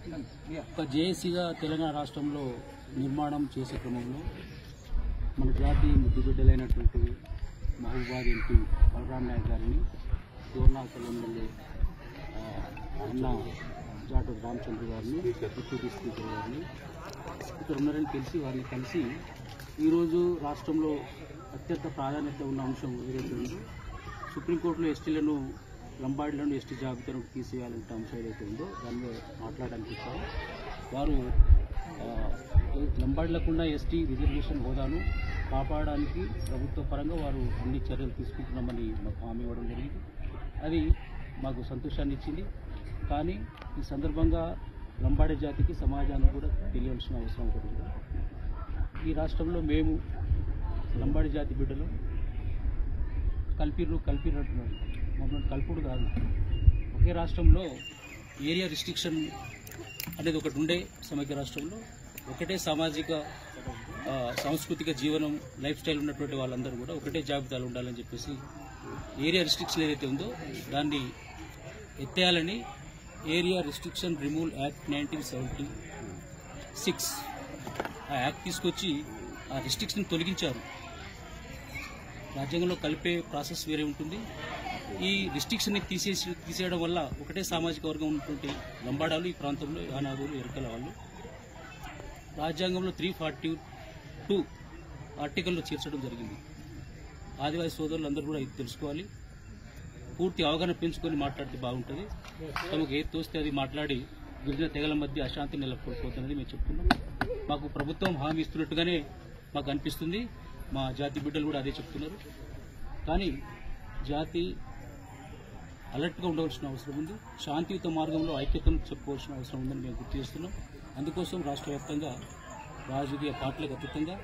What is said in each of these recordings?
ఒక జేఏసీగా తెలంగాణ రాష్ట్రంలో నిర్మాణం చేసే క్రమంలో మన జాతి ముద్దుబిడ్డలైనటువంటి మహబూబాద్ ఎంపీ బలరాం నాయక్ గారిని దోర్నాకల్ ఎమ్మెల్యే అన్న జాటూరి రామచంద్ర గారిని డిప్యూటీ స్పీకర్ గారిని ఇక్కడ ఉన్నారని తెలిసి వారిని కలిసి ఈరోజు రాష్ట్రంలో అత్యంత ప్రాధాన్యత ఉన్న అంశం ఏదైతే ఉందో సుప్రీంకోర్టులో ఎస్టీలను లంబాడీలను ఎస్టీ జాబితాను తీసేయాలంటే అంశం ఏదైతే ఉందో దాని మీద మాట్లాడడానికి వచ్చారు. వారు లంబాడీలకున్న ఎస్టీ రిజర్వేషన్ హోదాను కాపాడడానికి ప్రభుత్వ పరంగా వారు అన్ని చర్యలు తీసుకుంటున్నామని మాకు హామీ ఇవ్వడం జరిగింది. అది మాకు సంతోషాన్ని ఇచ్చింది. కానీ ఈ సందర్భంగా లంబాడీ జాతికి సమాజానికి కూడా తెలియాల్సిన అవసరం ఒకటి ఉంది. ఈ రాష్ట్రంలో మేము లంబాడీ జాతి బిడ్డలు కలిపినట్టున్నారు. మమ్మల్ని కల్పుడు కాదు. ఒకే రాష్ట్రంలో ఏరియా రిస్ట్రిక్షన్ అనేది ఒకటి ఉండే సమగ్ర రాష్ట్రంలో ఒకటే సామాజిక సాంస్కృతిక జీవనం లైఫ్ స్టైల్ ఉన్నటువంటి వాళ్ళందరూ కూడా ఒకటే జాబితాలు ఉండాలని చెప్పేసి ఏరియా రిస్ట్రిక్షన్ ఏదైతే ఉందో దాన్ని ఎత్తేయాలని ఏరియా రిస్ట్రిక్షన్ రిమూవల్ యాక్ట్ 1976 ఆ యాక్ట్ తీసుకొచ్చి ఆ రిస్ట్రిక్షన్ తొలగించారు. రాజ్యాంగంలో కలిపే ప్రాసెస్ వేరే ఉంటుంది. ఈ రిస్ట్రిక్షన్ని తీసేయడం వల్ల ఒకటే సామాజిక వర్గం ఉన్నటువంటి లంబాడాలు ఈ ప్రాంతంలో యానాదులు ఎరుకల వాళ్ళు రాజ్యాంగంలో 342 ఆర్టికల్లో చేర్చడం జరిగింది. ఆదివాసీ సోదరులు అందరూ కూడా ఇది తెలుసుకోవాలి. పూర్తి అవగాహన పెంచుకొని మాట్లాడితే బాగుంటుంది. తమకు ఏది తోస్తే అది మాట్లాడి గిరిజన తెగల మధ్య అశాంతి నెలకొల్పోతున్నది మేము చెప్తున్నాం. మాకు ప్రభుత్వం హామీ ఇస్తున్నట్టుగానే మాకు అనిపిస్తుంది. మా జాతి బిడ్డలు కూడా అదే చెప్తున్నారు. కానీ జాతి అలర్ట్గా ఉండవలసిన అవసరం ఉంది. శాంతియుత మార్గంలో ఐక్యతను చెప్పుకోవాల్సిన అవసరం ఉందని మేము గుర్తు చేస్తున్నాం. అందుకోసం రాష్ట్ర వ్యాప్తంగా రాజకీయ పార్టీలకు అతీతంగా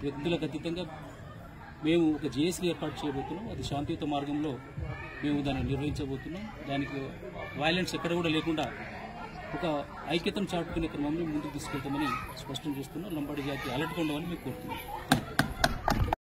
వ్యక్తులకు అతీతంగా మేము ఒక జేఏసీ ఏర్పాటు చేయబోతున్నాం. అది శాంతియుత మార్గంలో మేము దాన్ని నిర్వహించబోతున్నాం. దానికి వైలెన్స్ ఎక్కడ కూడా లేకుండా ఒక ఐక్యతను చాటుకునే క్రమంలో ముందుకు తీసుకెళ్తామని స్పష్టం చేస్తున్నాం. లంబాడీ జాతి అలర్ట్గా ఉండమని మేము కోరుతున్నాం.